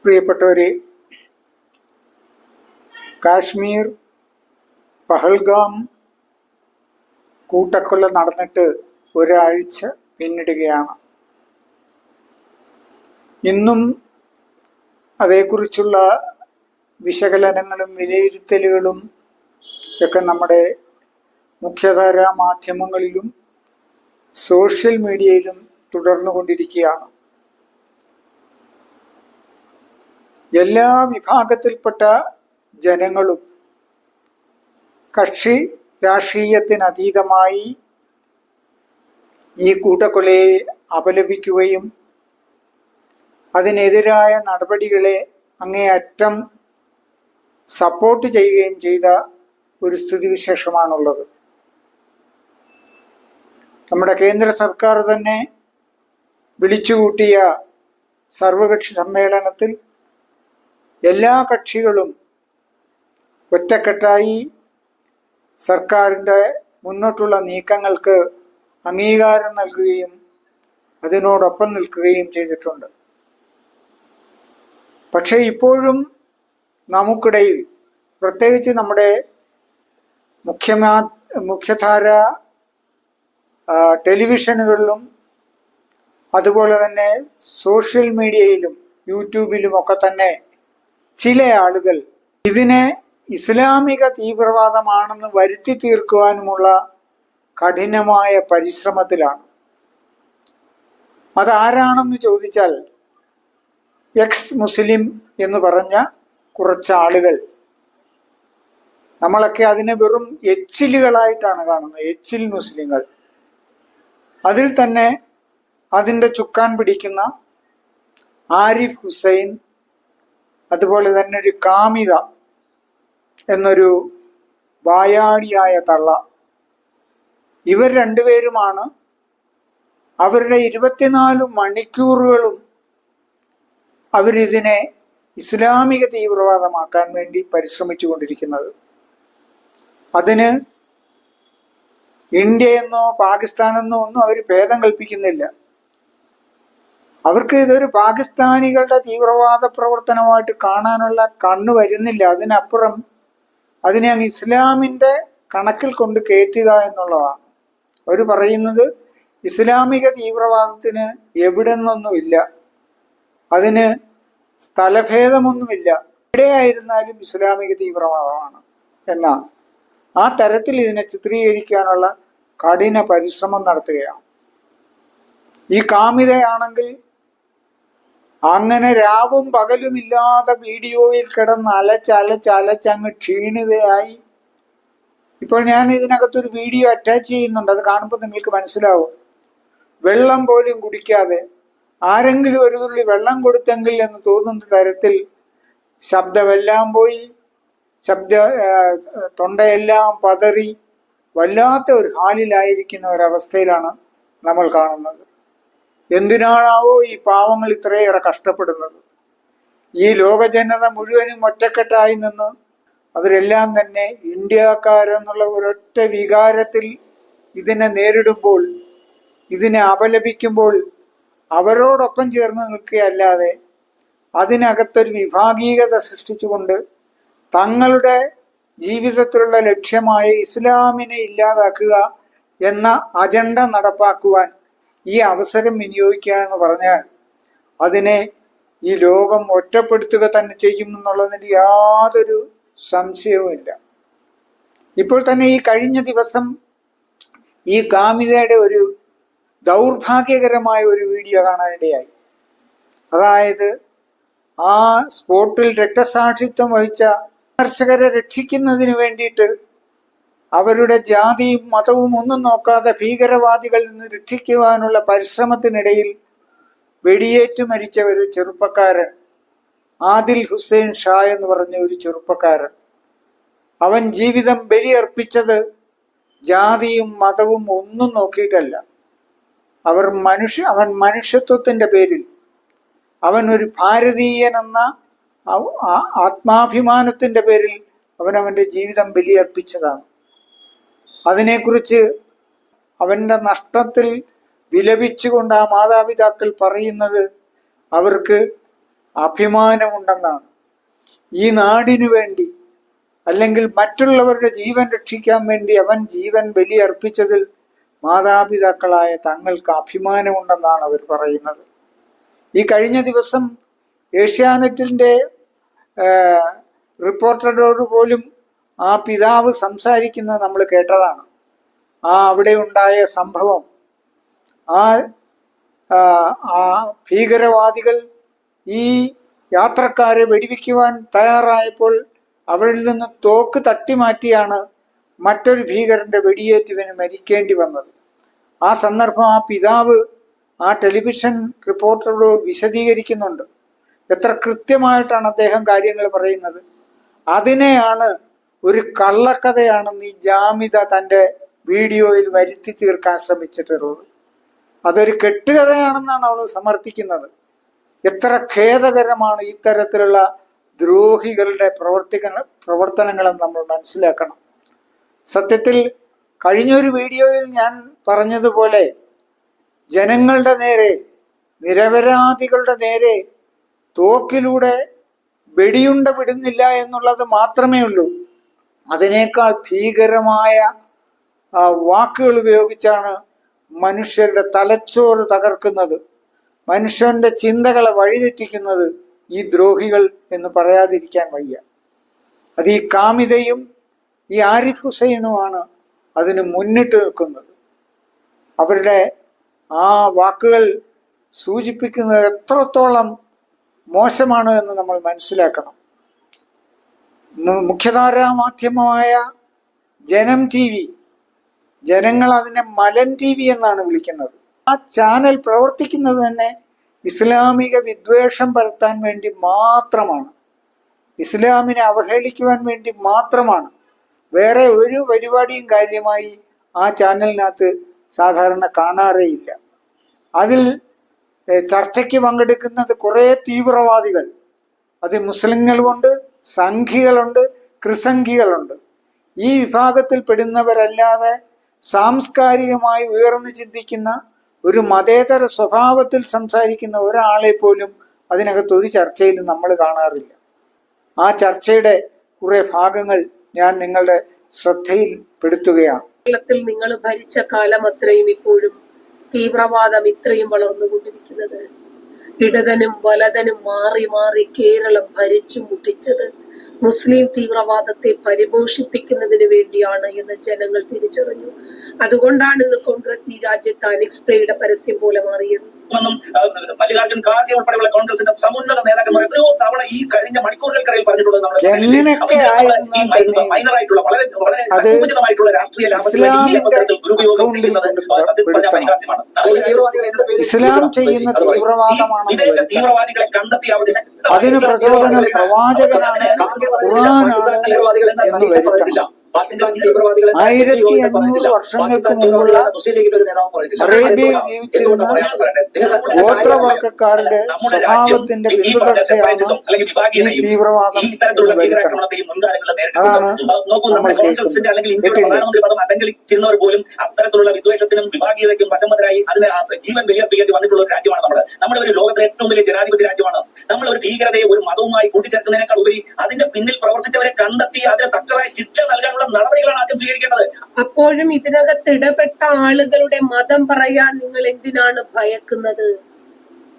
പ്രിയപ്പെട്ടവരെ, കാശ്മീർ പഹൽഗാം കൂട്ടക്കൊല നടന്നിട്ട് ഒരാഴ്ച പിന്നിടുകയാണ്. ഇന്നും അതേക്കുറിച്ചുള്ള വിശകലനങ്ങളും വിലയിരുത്തലുകളും ഒക്കെ നമ്മുടെ മുഖ്യധാരാ മാധ്യമങ്ങളിലും സോഷ്യൽ മീഡിയയിലും തുടർന്നുകൊണ്ടിരിക്കുകയാണ്. എല്ലാ വിഭാഗത്തിൽപ്പെട്ട ജനങ്ങളും കക്ഷി രാഷ്ട്രീയത്തിനതീതമായി ഈ കൂട്ടക്കൊലയെ അപലപിക്കുകയും അതിനെതിരായ നടപടികളെ അങ്ങേയറ്റം സപ്പോർട്ട് ചെയ്യുകയും ചെയ്ത ഒരു സ്ഥിതിവിശേഷമാണുള്ളത്. നമ്മുടെ കേന്ദ്ര സർക്കാർ തന്നെ വിളിച്ചുകൂട്ടിയ സർവകക്ഷി സമ്മേളനത്തിൽ എല്ലാ കക്ഷികളും ഒറ്റക്കെട്ടായി സർക്കാരിൻ്റെ മുന്നോട്ടുള്ള നീക്കങ്ങൾക്ക് അംഗീകാരം നൽകുകയും അതിനോടൊപ്പം നിൽക്കുകയും ചെയ്തിട്ടുണ്ട്. പക്ഷേ ഇപ്പോഴും നമുക്കിടയിൽ, പ്രത്യേകിച്ച് നമ്മുടെ മുഖ്യധാര ടെലിവിഷനുകളിലും അതുപോലെ തന്നെ സോഷ്യൽ മീഡിയയിലും യൂട്യൂബിലും ഒക്കെ തന്നെ ചില ആളുകൾ ഇതിനെ ഇസ്ലാമിക തീവ്രവാദമാണെന്ന് വരുത്തി തീർക്കുവാനുമുള്ള കഠിനമായ പരിശ്രമത്തിലാണ്. അതാരാണെന്ന് ചോദിച്ചാൽ എക്സ് മുസ്ലിം എന്ന് പറഞ്ഞ കുറച്ച് ആളുകൾ. നമ്മളൊക്കെ അതിനെ വെറും എച്ചിലുകളായിട്ടാണ് കാണുന്നത്, എച്ചിൽ മുസ്ലിങ്ങൾ. അതിൽ തന്നെ അതിൻ്റെ ചുക്കാൻ പിടിക്കുന്ന ആരിഫ് ഹുസൈൻ, അതുപോലെ തന്നെ ഒരു കാമിത എന്നൊരു വായാടിയായ തള്ള, ഇവർ രണ്ടുപേരുമാണ് അവരുടെ 24 മണിക്കൂറുകളും അവരിതിനെ ഇസ്ലാമിക തീവ്രവാദമാക്കാൻ വേണ്ടി പരിശ്രമിച്ചു കൊണ്ടിരിക്കുന്നത്. അതിന് ഇന്ത്യയെന്നോ പാകിസ്ഥാനെന്നോ ഒന്നും അവർ ഭേദം കൽപ്പിക്കുന്നില്ല. അവർക്ക് ഇതൊരു പാകിസ്ഥാനികളുടെ തീവ്രവാദ പ്രവർത്തനമായിട്ട് കാണാനുള്ള കണ്ണ് വരുന്നില്ല. അതിനപ്പുറം അതിനെ അങ്ങ് ഇസ്ലാമിൻ്റെ കണക്കിൽ കൊണ്ട് കയറ്റുക എന്നുള്ളതാണ്. അവർ പറയുന്നത് ഇസ്ലാമിക തീവ്രവാദത്തിന് എവിടെന്നൊന്നുമില്ല, അതിന് സ്ഥലഭേദമൊന്നുമില്ല, എവിടെയായിരുന്നാലും ഇസ്ലാമിക തീവ്രവാദമാണ് എന്നാണ്. ആ തരത്തിൽ ഇതിനെ ചിത്രീകരിക്കാനുള്ള കഠിന പരിശ്രമം നടത്തുകയാണ്. ഈ കാമിതയാണെങ്കിൽ അങ്ങനെ രാവും പകലും ഇല്ലാതെ വീഡിയോയിൽ കിടന്ന് അലച്ചങ്ങ് ക്ഷീണിതയായി. ഇപ്പോൾ ഞാൻ ഇതിനകത്തൊരു വീഡിയോ അറ്റാച്ച് ചെയ്യുന്നുണ്ട്, അത് കാണുമ്പോൾ നിങ്ങൾക്ക് മനസ്സിലാവും. വെള്ളം പോലും കുടിക്കാതെ, ആരെങ്കിലും ഒരു തുള്ളി വെള്ളം കൊടുത്തെങ്കിൽ എന്ന് തോന്നുന്ന തരത്തിൽ ശബ്ദമെല്ലാം പോയി, തൊണ്ടയെല്ലാം പതറി വല്ലാത്ത ഒരു ഹാലിലായിരിക്കുന്ന ഒരവസ്ഥയിലാണ് നമ്മൾ കാണുന്നത്. എന്തിനാണാവോ ഈ പാവങ്ങൾ ഇത്രയേറെ കഷ്ടപ്പെടുന്നത്? ഈ ലോക ജനത മുഴുവനും ഒറ്റക്കെട്ടായി നിന്ന് അവരെല്ലാം തന്നെ ഇന്ത്യക്കാരെന്നുള്ള ഒരൊറ്റ വികാരത്തിൽ ഇതിനെ നേരിടുമ്പോൾ, ഇതിനെ അപലപിക്കുമ്പോൾ അവരോടൊപ്പം ചേർന്ന് നിൽക്കുകയല്ലാതെ അതിനകത്തൊരു വിഭാഗീയത സൃഷ്ടിച്ചുകൊണ്ട് തങ്ങളുടെ ജീവിതത്തിലുള്ള ലക്ഷ്യമായ ഇസ്ലാമിനെ ഇല്ലാതാക്കുക എന്ന അജണ്ട നടപ്പാക്കുവാൻ ഈ അവസരം വിനിയോഗിക്കുക എന്ന് പറഞ്ഞാൽ അതിനെ ഈ ലോകം ഒറ്റപ്പെടുത്തുക തന്നെ ചെയ്യും എന്നുള്ളതിന് യാതൊരു സംശയവുമില്ല. ഇപ്പോൾ തന്നെ ഈ കഴിഞ്ഞ ദിവസം ഈ കാമിതയുടെ ഒരു ദൗർഭാഗ്യകരമായ ഒരു വീഡിയോ കാണാനിടയായി. അതായത് ആ സ്പോട്ടിൽ രക്തസാക്ഷിത്വം വഹിച്ച കർഷകരെ രക്ഷിക്കുന്നതിന് വേണ്ടിയിട്ട് അവരുടെ ജാതിയും മതവും ഒന്നും നോക്കാതെ ഭീകരവാദികളിൽ നിന്ന് രക്ഷിക്കുവാനുള്ള പരിശ്രമത്തിനിടയിൽ വെടിയേറ്റു മരിച്ച ഒരു ചെറുപ്പക്കാരൻ, ആദിൽ ഹുസൈൻ ഷാ എന്ന് പറഞ്ഞ ഒരു ചെറുപ്പക്കാരൻ. അവൻ ജീവിതം ബലിയർപ്പിച്ചത് ജാതിയും മതവും ഒന്നും നോക്കിയിട്ടല്ല. അവൻ മനുഷ്യത്വത്തിന്റെ പേരിൽ, അവൻ ഒരു ഭാരതീയൻ എന്ന ആത്മാഭിമാനത്തിന്റെ പേരിൽ അവൻ്റെ ജീവിതം ബലിയർപ്പിച്ചതാണ്. അതിനെക്കുറിച്ച് അവൻ്റെ നഷ്ടത്തിൽ വിലപിച്ചുകൊണ്ട് ആ മാതാപിതാക്കൾ പറയുന്നത് അവർക്ക് അഭിമാനമുണ്ടെന്നാണ്. ഈ നാടിനു വേണ്ടി അല്ലെങ്കിൽ മറ്റുള്ളവരുടെ ജീവൻ രക്ഷിക്കാൻ വേണ്ടി അവൻ ജീവൻ ബലിയർപ്പിച്ചതിൽ മാതാപിതാക്കളായ തങ്ങൾക്ക് അഭിമാനമുണ്ടെന്നാണ് അവർ പറയുന്നത്. ഈ കഴിഞ്ഞ ദിവസം ഏഷ്യാനെറ്റിന്റെ റിപ്പോർട്ടറോട് പോലും ആ പിതാവ് സംസാരിക്കുന്നത് നമ്മൾ കേട്ടതാണ്. അവിടെ ഉണ്ടായ സംഭവം, ആ ഭീകരവാദികൾ ഈ യാത്രക്കാരെ വെടിവെക്കുവാൻ തയ്യാറായപ്പോൾ അവരിൽ നിന്ന് തോക്ക് തട്ടിമാറ്റിയാണ് മറ്റൊരു ഭീകരന്റെ വെടിയേറ്റുവിന് മരിക്കേണ്ടി വന്നത്. ആ സന്ദർഭം ആ പിതാവ് ആ ടെലിവിഷൻ റിപ്പോർട്ടറോട് വിശദീകരിക്കുന്നുണ്ട്. എത്ര കൃത്യമായിട്ടാണ് അദ്ദേഹം കാര്യങ്ങൾ പറയുന്നത്. അതിനെയാണ് ഒരു കള്ളക്കഥയാണെന്ന് ഈ ജാമിത തന്റെ വീഡിയോയിൽ വരുത്തി തീർക്കാൻ ശ്രമിച്ചിട്ടുള്ളത്. അതൊരു കെട്ടുകഥയാണെന്നാണ് അവൾ സമർത്ഥിക്കുന്നത്. എത്ര ഖേദകരമാണ് ഇത്തരത്തിലുള്ള ദ്രോഹികളുടെ പ്രവർത്തനങ്ങളെന്ന് നമ്മൾ മനസ്സിലാക്കണം. സത്യത്തിൽ കഴിഞ്ഞൊരു വീഡിയോയിൽ ഞാൻ പറഞ്ഞതുപോലെ ജനങ്ങളുടെ നേരെ, നിരപരാധികളുടെ നേരെ തോക്കിലൂടെ വെടിയുണ്ട വിടുന്നില്ല എന്നുള്ളത് മാത്രമേ ഉള്ളൂ. അതിനേക്കാൾ ഭീകരമായ വാക്കുകൾ ഉപയോഗിച്ചാണ് മനുഷ്യരുടെ തലച്ചോറ് തകർക്കുന്നത്, മനുഷ്യന്റെ ചിന്തകളെ വഴിതെറ്റിക്കുന്നത് ഈ ദ്രോഹികൾ എന്ന് പറയാതിരിക്കാൻ വയ്യ. അത് ഈ കാമിതയും ഈ ആരിഫ് ഹുസൈനുമാണ് അതിന് മുന്നിട്ട് നിൽക്കുന്നത്. അവരുടെ ആ വാക്കുകൾ സൂചിപ്പിക്കുന്നത് എത്രത്തോളം മോശമാണ് എന്ന് നമ്മൾ മനസ്സിലാക്കണം. മുഖ്യധാരാ മാധ്യമമായ ജനം TV, ജനങ്ങൾ അതിനെ മലൻ TV എന്നാണ് വിളിക്കുന്നത്. ആ ചാനൽ പ്രവർത്തിക്കുന്നത് തന്നെ ഇസ്ലാമിക വിദ്വേഷം പരത്താൻ വേണ്ടി മാത്രമാണ്, ഇസ്ലാമിനെ അവഹേളിക്കുവാൻ വേണ്ടി മാത്രമാണ്. വേറെ ഒരു പരിപാടിയും കാര്യമായി ആ ചാനലിനകത്ത് സാധാരണ കാണാറേയില്ല. അതിൽ ചർച്ചയ്ക്ക് പങ്കെടുക്കുന്നത് കുറെ തീവ്രവാദികൾ, അത് മുസ്ലിങ്ങളുണ്ട്, സംഘികളുണ്ട്, ക്രിസംഘികളുണ്ട്. ഈ വിഭാഗത്തിൽ പെടുന്നവരല്ലാതെ സാംസ്കാരികമായി ഉയർന്നു ചിന്തിക്കുന്ന ഒരു മതേതര സ്വഭാവത്തിൽ സംസാരിക്കുന്ന ഒരാളെ പോലും അതിനകത്ത് ഒരു ചർച്ചയിലും നമ്മൾ കാണാറില്ല. ആ ചർച്ചയുടെ കുറെ ഭാഗങ്ങൾ ഞാൻ നിങ്ങളുടെ ശ്രദ്ധയിൽപ്പെടുത്തുകയാണ്. കേരളത്തിൽ നിങ്ങൾ ഭരിച്ച കാലം അത്രയും ഇപ്പോഴും തീവ്രവാദം ഇത്രയും വളർന്നുകൊണ്ടിരിക്കുന്നത്, ഇടതനും വലതനും മാറി മാറി കേരളം ഭരിച്ചു മുട്ടിച്ചത് മുസ്ലിം തീവ്രവാദത്തെ പരിപോഷിപ്പിക്കുന്നതിന് വേണ്ടിയാണ് എന്ന് ജനങ്ങൾ തിരിച്ചറിഞ്ഞു. അതുകൊണ്ടാണ് ഇന്ന് കോൺഗ്രസ് ഈ രാജ്യത്ത് അനിക്സ്പ്രേയുടെ പരസ്യം പോലെ മാറിയത്. മല്ലികാർജുൻ ഖാർഗെ ഉൾപ്പെടെയുള്ള കോൺഗ്രസിന്റെ സമുന്നത നേതാക്കന്മാർ എത്രയോ തവണ ഈ കഴിഞ്ഞ മണിക്കൂറുകൾക്കിടയിൽ പറഞ്ഞിട്ടുള്ളത് മൈനറായിട്ടുള്ള വളരെ വളരെ സങ്കുചിതമായിട്ടുള്ള രാഷ്ട്രീയ ലാഭത്തിന് ഈ അവസരത്തിൽ ദുരുപയോഗം ചെയ്യുന്നത് സത്യം പറഞ്ഞ പരിഹാസ്യമാണ്. വിദേശ തീവ്രവാദികളെ കണ്ടെത്തി അവരുടെ തീവ്രവാദികൾ എന്ന സന്ദേശം പറഞ്ഞിട്ടില്ല. പാകിസ്ഥാൻ തീവ്രവാദികളെ 1500 വർഷങ്ങൾക്ക് മുമ്പുള്ള അറേബ്യയിൽ ജീവിച്ചിരുന്ന ഗോത്രവർഗക്കാരുടെ സ്വഭാവത്തിന്റെ പിന്തുടർച്ചയാണ് ഈ തീവ്രവാദം. കോൺഗ്രസിന്റെ അല്ലെങ്കിൽ ഇന്ത്യയുടെ പ്രധാനമന്ത്രി പദം അലങ്കരിച്ചിരുന്നവർ പോലും അത്തരത്തിലുള്ള വിദ്വേഷത്തിനും വിഭാഗീയതയ്ക്കും വശംവദരായി അതിന് ജീവൻ ബലിയർപ്പിക്കേണ്ടി വന്നിട്ടുള്ള ഒരു രാജ്യമാണ് നമ്മുടെ. നമ്മുടെ ഒരു ലോകത്തിലെ ഏറ്റവും വലിയ ജനാധിപത്യ രാജ്യമാണ്. നമ്മൾ ഒരു ഭീകരതയെ ഒരു മതവുമായി കൂട്ടിച്ചേർക്കുന്നതിനേക്കാൾ ഉപരി അതിന്റെ പിന്നിൽ പ്രവർത്തിച്ചവരെ കണ്ടെത്തി അതിന് തക്കതായ ശിക്ഷ നൽകാനുള്ള നടപടികളാണ് ആദ്യം സ്വീകരിക്കേണ്ടത്. അപ്പോഴും ഇതിനകത്ത് ഇടപെട്ട ആളുകളുടെ മതം പറയാൻ നിങ്ങൾ എന്തിനാണ് ഭയക്കുന്നത്?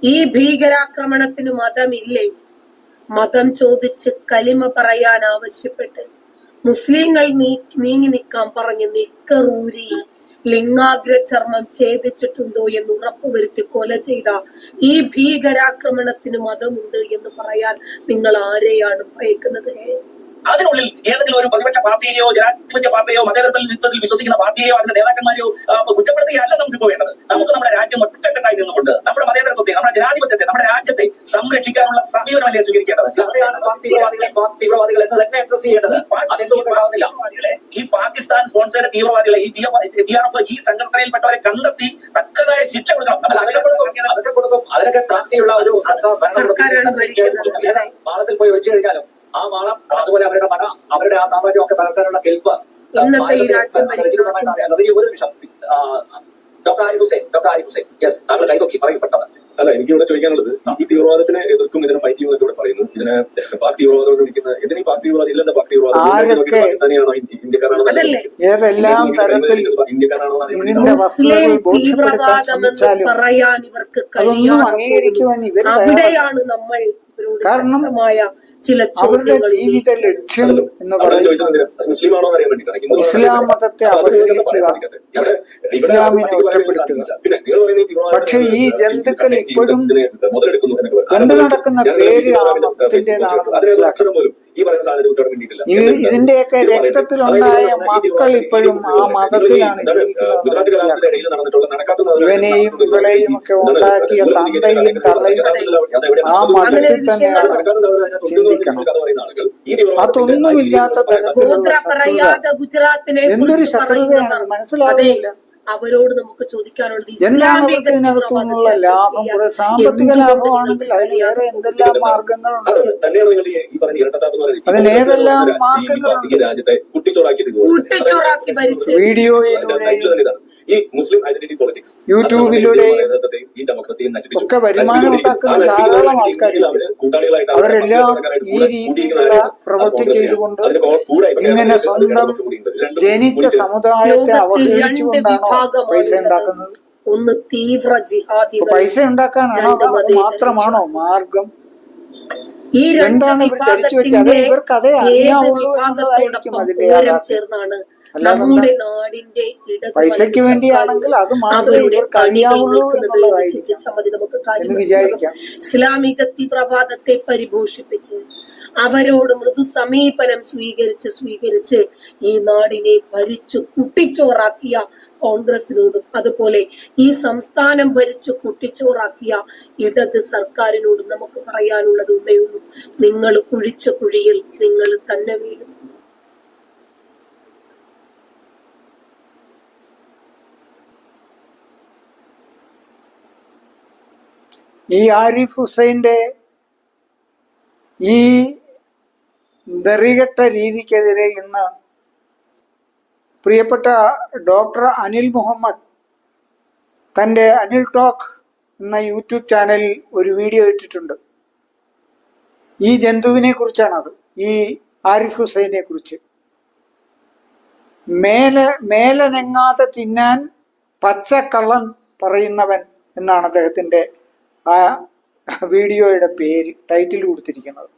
ഈ ഭീകരാക്രമണത്തിന് മതമില്ലേ? മതം ചോദിച്ച് കലിമ പറയാൻ ആവശ്യപ്പെട്ട് മുസ്ലിങ്ങൾ നീങ്ങി നിൽക്കാൻ പറഞ്ഞ് നിക്കറൂരി ലിംഗാഗ്ര ചർമ്മം ഛേദിച്ചിട്ടുണ്ടോ എന്ന് ഉറപ്പുവരുത്തി കൊല ചെയ്ത ഈ ഭീകരാക്രമണത്തിന് മതമുണ്ട് എന്ന് പറയാൻ നിങ്ങൾ ആരെയാണ് ഭയക്കുന്നത്? അതിനുള്ളിൽ ഏതെങ്കിലും ഒരു പ്രതിപക്ഷ പാർട്ടിയെയോ ജനാധിപത്യ പാർട്ടിയോ മതേതരത്വത്തിൽ വിശ്വസിക്കുന്ന പാർട്ടിയെയോ അതിന്റെ നേതാക്കന്മാരെയോ കുറ്റപ്പെടുത്തുകയല്ല നമുക്ക് പോകേണ്ടത്. നമുക്ക് നമ്മുടെ രാജ്യം ഒറ്റക്കെട്ടായി നിന്നുകൊണ്ട് നമ്മുടെ മതേതരത്വത്തെ, നമ്മുടെ ജനാധിപത്യത്തെ, നമ്മുടെ രാജ്യത്തെ സംരക്ഷിക്കാനുള്ള സമീപനമല്ലേ സ്വീകരിക്കേണ്ടത്. അവിടെയാണ് തീവ്രവാദികൾ എന്ന് തന്നെ അഡ്രസ് ചെയ്യേണ്ടത്. അതെന്തുകൊണ്ടാവുന്നില്ല? ഈ പാകിസ്ഥാൻ സ്പോൺസേഡ് തീവ്രവാദികളെ, ഈ TRF ഈ സംഘടനയിൽപ്പെട്ടവരെ കണ്ടെത്തി തക്കതായ ശിക്ഷ കൊടുക്കണം. അതൊക്കെ കൊടുക്കും. അതിനൊക്കെ പ്രാപ്തിയുള്ള ഒരു പാളത്തിൽ പോയി വെച്ചു കഴിഞ്ഞാലും ആ മാളം, അതുപോലെ അവരുടെ മട, അവരുടെ ആ സാമ്രാജ്യം ഒക്കെ തകർക്കാനുള്ള കെൽപ്പ് ഒരു നിമിഷം. ഡോക്ടർ ആരിഫ് ഹുസൈൻ, യെസ്, താങ്കൾ കൈപൊക്കി പറയും പെട്ടെന്ന്. അല്ല, എനിക്ക് ഇവിടെ ചോദിക്കാനുള്ളത്, ഈ തീവ്രവാദത്തിനെ എതിർക്കും ഇതിനെ ഫൈറ്റ് ചെയ്യുന്നൊക്കെ ഇവിടെ പറയുന്നു. ഇതിനെ പാക് തീവ്രവാദം വിളിക്കുന്ന എന്തിനാ പാക് തീവ്രവാദം ഇല്ലെന്ന പാക് തീവ്രവാദം ആരൊക്കെ പാകിസ്ഥാനിയാണോ ഇന്ത്യക്കാരാണോ അതല്ലേ ഏതെല്ലാം തരത്തിൽ ഇന്ത്യക്കാരാണോ ഇതിന്റെ വസ്തുതകൾ മുസ്ലിം ബോധ്യപ്പെടുത്താൻ തീവ്രവാദം എന്ന് ശ്രമിച്ചാലും പറയാൻ ഇവർക്ക് അതൊന്നും കഴിയാതെ പോകുന്നു. അംഗീകരിക്കുവാൻ ഇവർ തയ്യാറല്ല. അവിടെയാണ് നമ്മൾ ഇവരോട് കാരണം ശക്തമായ ചില അവരുടെ ചോദ്യങ്ങൾ ജീവിത ലക്ഷ്യം എന്ന് അവരെ പറയുന്നത് ചോദിച്ചത് മുസ്ലിം ആണോ അറിയാൻ വേണ്ടിയിട്ടാണ്. ഇസ്ലാം മതത്തെ അവഹേളിക്കുക, ഇസ്ലാമിനെ ഒറ്റപ്പെടുത്തുക. പിന്നെ നിങ്ങൾ പറയുന്നത് പക്ഷെ ഈ ജന്തുക്കൾ ഇപ്പോഴും മുതലെടുക്കുന്നു എന്നൊക്കെ എന്ത് നടക്കുന്ന പേര് ആ മതത്തിന്റേതാണെന്ന് മനസ്സിലാക്കണം. പോലും ഈ പറയുന്ന സാധനം ഇവിടെ വേണ്ടിയിട്ടില്ല. ഇതിന്റെയൊക്കെ രക്തത്തിലുണ്ടായ മക്കൾ ഇപ്പോഴും ആ മതത്തിലാണ് ജീവിക്കുന്നത്. ഗുജറാത്ത് കലാപത്തിന്റെ ഇടയിൽ നടന്നിട്ടുള്ള നടക്കാത്ത ഇവനെയും ഇവളെയും ഒക്കെ ഉണ്ടാക്കിയ തന്തയും തള്ളയും ആ മതത്തിൽ തന്നെയാണ് ചിന്തിക്കണം. അതൊന്നുമില്ലാത്ത തരത്തിലുള്ള പറയാതെ ഗുജറാത്തിനെ എന്തൊരു ശത്രുതയാണ് മനസ്സിലാകുന്നില്ല. അവരോട് നമുക്ക് ചോദിക്കാനുള്ളത് എന്താണ് അവർക്ക് ഇതിനകത്തുനിന്നുള്ള ലാഭം? കുറെ സാമ്പത്തിക ലാഭമാണെങ്കിൽ അതിന് വേറെ എന്തെല്ലാം മാർഗങ്ങളുണ്ട്, തന്നെയാണ് നിങ്ങൾ ഈ പറഞ്ഞ ഇരട്ടത്താപ്പ് എന്ന് പറയുന്നത്. അതിന് ഏതെല്ലാം മാർഗങ്ങളുണ്ട്? ഈ രാജ്യത്തെ കുട്ടിച്ചോറാക്കി ഭരിച്ച് വീഡിയോയിലൂടെയും ഈ മുസ്ലിം ഐഡന്റിറ്റി പൊളിറ്റിക്സ് യൂട്യൂബിലൂടെയും ഈ ഡെമോക്രസിയെ ഒക്കെ വരുമാനം ഉണ്ടാക്കുന്ന ധാരാളം ആൾക്കാരുണ്ട്. അവരെല്ലാം ഈ രീതിയിലുള്ള പ്രവൃത്തി ചെയ്തുകൊണ്ട് ഇങ്ങനെ സ്വന്തം ജനിച്ച സമുദായത്തെ അവഹേളിച്ചുകൊണ്ടാണോ പൈസ ഉണ്ടാക്കുന്നത്? ഒന്ന് തീവ്ര ജിഹാദികൾ, പൈസ ഉണ്ടാക്കാനാണോ അത് മാത്രമാണോ മാർഗം? ഈ എന്താണ് ഇവർ ധരിച്ചു വെച്ചത്? അത് ഇവർക്ക് അതേ അറിയാവുള്ളൂ എന്നതായിരിക്കും അതിന്റെ യാഥാർത്ഥ്യം. ചേർന്നാണ് നമ്മുടെ നാടിന്റെ പൈസയ്ക്ക് വേണ്ടിയാണെങ്കിൽ അത് മാത്രമേ ഇവർക്ക് അറിയാവുള്ളൂ എന്ന് വിചാരിക്കാം. ഇസ്ലാമിക തീവ്രവാദത്തെ പരിപോഷിപ്പിച്ച് അവരോട് മൃദു സമീപനം സ്വീകരിച്ച് ഈ നാടിനെ ഭരിച്ചു കുട്ടിച്ചോറാക്കിയ കോൺഗ്രസിനോടും അതുപോലെ ഈ സംസ്ഥാനം ഭരിച്ചു കുട്ടിച്ചോറാക്കിയ ഇടത് സർക്കാരിനോടും നമുക്ക് പറയാനുള്ളത് ഒന്നേ ഉള്ളൂ: നിങ്ങൾ കുഴിച്ച കുഴിയിൽ നിങ്ങൾ തന്നെ വീഴും. ഈ ആരിഫ് ഹുസൈന്റെ ഈ നെറികെട്ട രീതിക്കെതിരെ ഇന്ന് പ്രിയപ്പെട്ട ഡോക്ടർ അനിൽ മുഹമ്മദ് തന്റെ അനിൽ ടോക്ക് എന്ന യൂട്യൂബ് ചാനലിൽ ഒരു വീഡിയോ ഇട്ടിട്ടുണ്ട്. ഈ ജന്തുവിനെ കുറിച്ചാണത്, ഈ ആരിഫ് ഹുസൈനെ കുറിച്ച്. മേലനങ്ങാതെ തിന്നാൻ പച്ചക്കള്ളൻ പറയുന്നവൻ എന്നാണ് അദ്ദേഹത്തിന്റെ ആ വീഡിയോയുടെ പേര്, ടൈറ്റിൽ കൊടുത്തിരിക്കുന്നത്.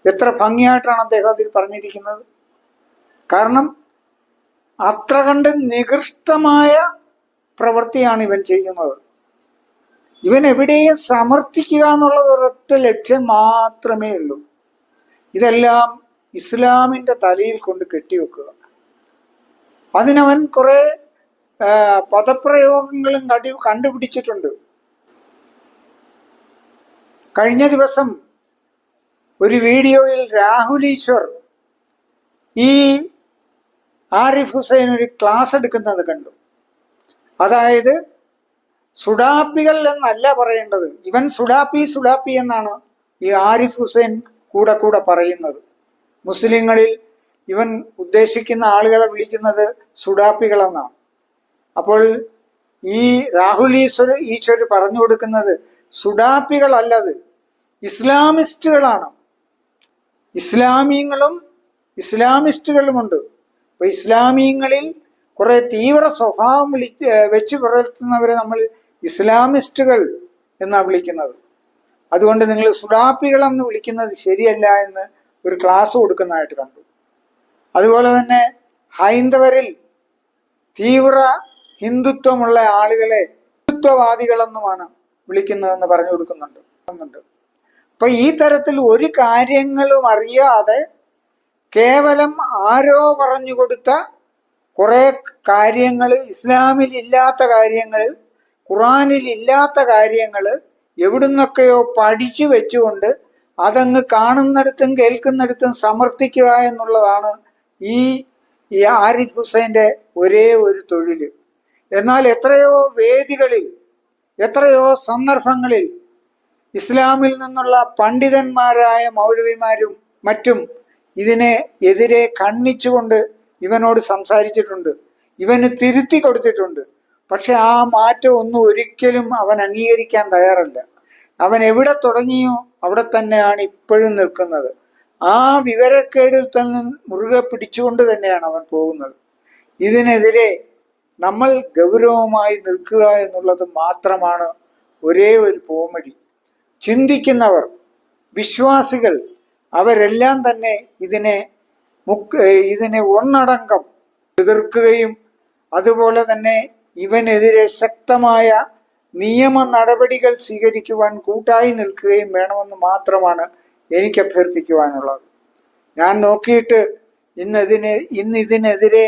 എത്ര ഭംഗിയായിട്ടാണ് അദ്ദേഹം അതിൽ പറഞ്ഞിരിക്കുന്നത്. കാരണം അത്ര കണ്ട് നികൃഷ്ടമായ പ്രവൃത്തിയാണ് ഇവൻ ചെയ്യുന്നത്. ഇവൻ എവിടെയും സമർത്ഥിക്കുക എന്നുള്ളത് ഒരൊറ്റ ലക്ഷ്യം മാത്രമേ ഉള്ളൂ. ഇതെല്ലാം ഇസ്ലാമിന്റെ തലയിൽ കൊണ്ട് കെട്ടിവെക്കുക. അതിനവൻ കുറെ പദപ്രയോഗങ്ങളും കണ്ടുപിടിച്ചിട്ടുണ്ട്. കഴിഞ്ഞ ദിവസം ഒരു വീഡിയോയിൽ രാഹുൽ ഈശ്വർ ഈ ആരിഫ് ഹുസൈൻ ഒരു ക്ലാസ് എടുക്കുന്നത് കണ്ടു. അതായത് സുഡാപ്പികൾ എന്നല്ല പറയേണ്ടത്, ഇവൻ സുഡാപ്പി എന്നാണ് ഈ ആരിഫ് ഹുസൈൻ കൂടെ പറയുന്നത്. മുസ്ലിങ്ങളിൽ ഇവൻ ഉദ്ദേശിക്കുന്ന ആളുകളെ വിളിക്കുന്നത് സുഡാപ്പികൾ എന്നാണ്. അപ്പോൾ ഈ രാഹുൽ ഈശ്വർ പറഞ്ഞു കൊടുക്കുന്നത് സുഡാപ്പികളല്ലത്, ഇസ്ലാമിസ്റ്റുകളാണ്. ഇസ്ലാമീങ്ങളും ഇസ്ലാമിസ്റ്റുകളുമുണ്ട്. അപ്പൊ ഇസ്ലാമീങ്ങളിൽ കുറെ തീവ്ര സ്വഭാവം വെച്ച് പുലർത്തുന്നവരെ നമ്മൾ ഇസ്ലാമിസ്റ്റുകൾ എന്നാ വിളിക്കുന്നത്. അതുകൊണ്ട് നിങ്ങൾ സുഡാപ്പികൾ എന്ന് വിളിക്കുന്നത് ശരിയല്ല എന്ന് ഒരു ക്ലാസ് കൊടുക്കുന്നതായിട്ട് കണ്ടു. അതുപോലെ തന്നെ ഹൈന്ദവരിൽ തീവ്ര ഹിന്ദുത്വമുള്ള ആളുകളെ ഹിന്ദുത്വവാദികളെന്നുമാണ് വിളിക്കുന്നതെന്ന് പറഞ്ഞു കൊടുക്കുന്നുണ്ട്. അപ്പൊ ഈ തരത്തിൽ ഒരു കാര്യങ്ങളും അറിയാതെ കേവലം ആരോ പറഞ്ഞു കൊടുത്ത കുറെ കാര്യങ്ങൾ, ഇസ്ലാമിൽ ഇല്ലാത്ത കാര്യങ്ങൾ, ഖുറാനിൽ ഇല്ലാത്ത കാര്യങ്ങൾ എവിടുന്നൊക്കെയോ പഠിച്ചു വെച്ചുകൊണ്ട് അതങ്ങ് കാണുന്നിടത്തും കേൾക്കുന്നിടത്തും സമർത്ഥിക്കുക എന്നുള്ളതാണ് ഈ ആരിഫ് ഹുസൈന്റെ ഒരേ ഒരു തൊഴിൽ. എന്നാൽ എത്രയോ വേദികളിൽ, എത്രയോ സന്ദർഭങ്ങളിൽ ഇസ്ലാമിൽ നിന്നുള്ള പണ്ഡിതന്മാരായ മൗലവിമാരും മറ്റും ഇതിനെ എതിരെ ഖണ്ഡിച്ചുകൊണ്ട് ഇവനോട് സംസാരിച്ചിട്ടുണ്ട്, ഇവന് തിരുത്തി കൊടുത്തിട്ടുണ്ട്. പക്ഷെ ആ മാറ്റം ഒന്നും ഒരിക്കലും അവൻ അംഗീകരിക്കാൻ തയ്യാറല്ല. അവൻ എവിടെ തുടങ്ങിയോ അവിടെ തന്നെയാണ് ഇപ്പോഴും നിൽക്കുന്നത്. ആ വിവരക്കേടിൽ തന്നെ മുറുകെ പിടിച്ചുകൊണ്ട് തന്നെയാണ് അവൻ പോകുന്നത്. ഇതിനെതിരെ നമ്മൾ ഗൗരവമായി നിൽക്കുക എന്നുള്ളത് മാത്രമാണ് ഒരേ ഒരു പോംവഴി. ചിന്തിക്കുന്നവർ, വിശ്വാസികൾ, അവരെല്ലാം തന്നെ ഇതിനെ ഒന്നടങ്കം എതിർക്കുകയും അതുപോലെ തന്നെ ഇവനെതിരെ ശക്തമായ നിയമ നടപടികൾ സ്വീകരിക്കുവാൻ കൂട്ടായി നിൽക്കുകയും വേണമെന്ന് മാത്രമാണ് എനിക്ക് അഭ്യർത്ഥിക്കുവാനുള്ളത്. ഞാൻ നോക്കിയിട്ട് ഇതിനെതിരെ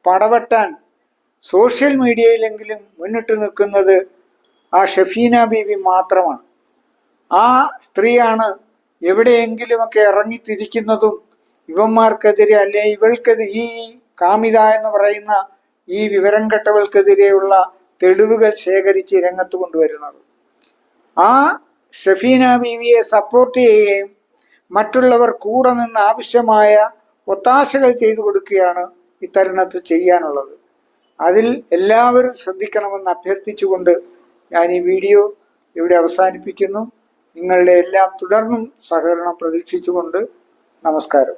പടവെട്ടാൻ സോഷ്യൽ മീഡിയയിലെങ്കിലും മുന്നിട്ട് നിൽക്കുന്നത് ആ ഷഫീന ബീവി മാത്രമാണ്. ആ സ്ത്രീയാണ് എവിടെയെങ്കിലുമൊക്കെ ഇറങ്ങിത്തിരിക്കുന്നതും ഇവന്മാർക്കെതിരെ അല്ലെ ഇവൾക്കെതിരെ, ഈ കാമിത എന്ന് പറയുന്ന ഈ വിവരം കെട്ടവൾക്കെതിരെയുള്ള തെളിവുകൾ ശേഖരിച്ച് രംഗത്ത് കൊണ്ടുവരുന്നത്. ആ ഷഫീന ബീവിയെ സപ്പോർട്ട് ചെയ്യുകയും മറ്റുള്ളവർ കൂടെ നിന്ന് ആവശ്യമായ ഒത്താശകൾ ചെയ്തു കൊടുക്കുകയാണ് ഇത്തരുണത്തിൽ ചെയ്യാനുള്ളത്. അതിൽ എല്ലാവരും ശ്രദ്ധിക്കണമെന്ന് അഭ്യർത്ഥിച്ചുകൊണ്ട് ഞാൻ ഈ വീഡിയോ ഇവിടെ അവസാനിപ്പിക്കുന്നു. നിങ്ങളുടെ എല്ലാം തുടർന്നും സഹകരണം പ്രതീക്ഷിച്ചുകൊണ്ട് നമസ്കാരം.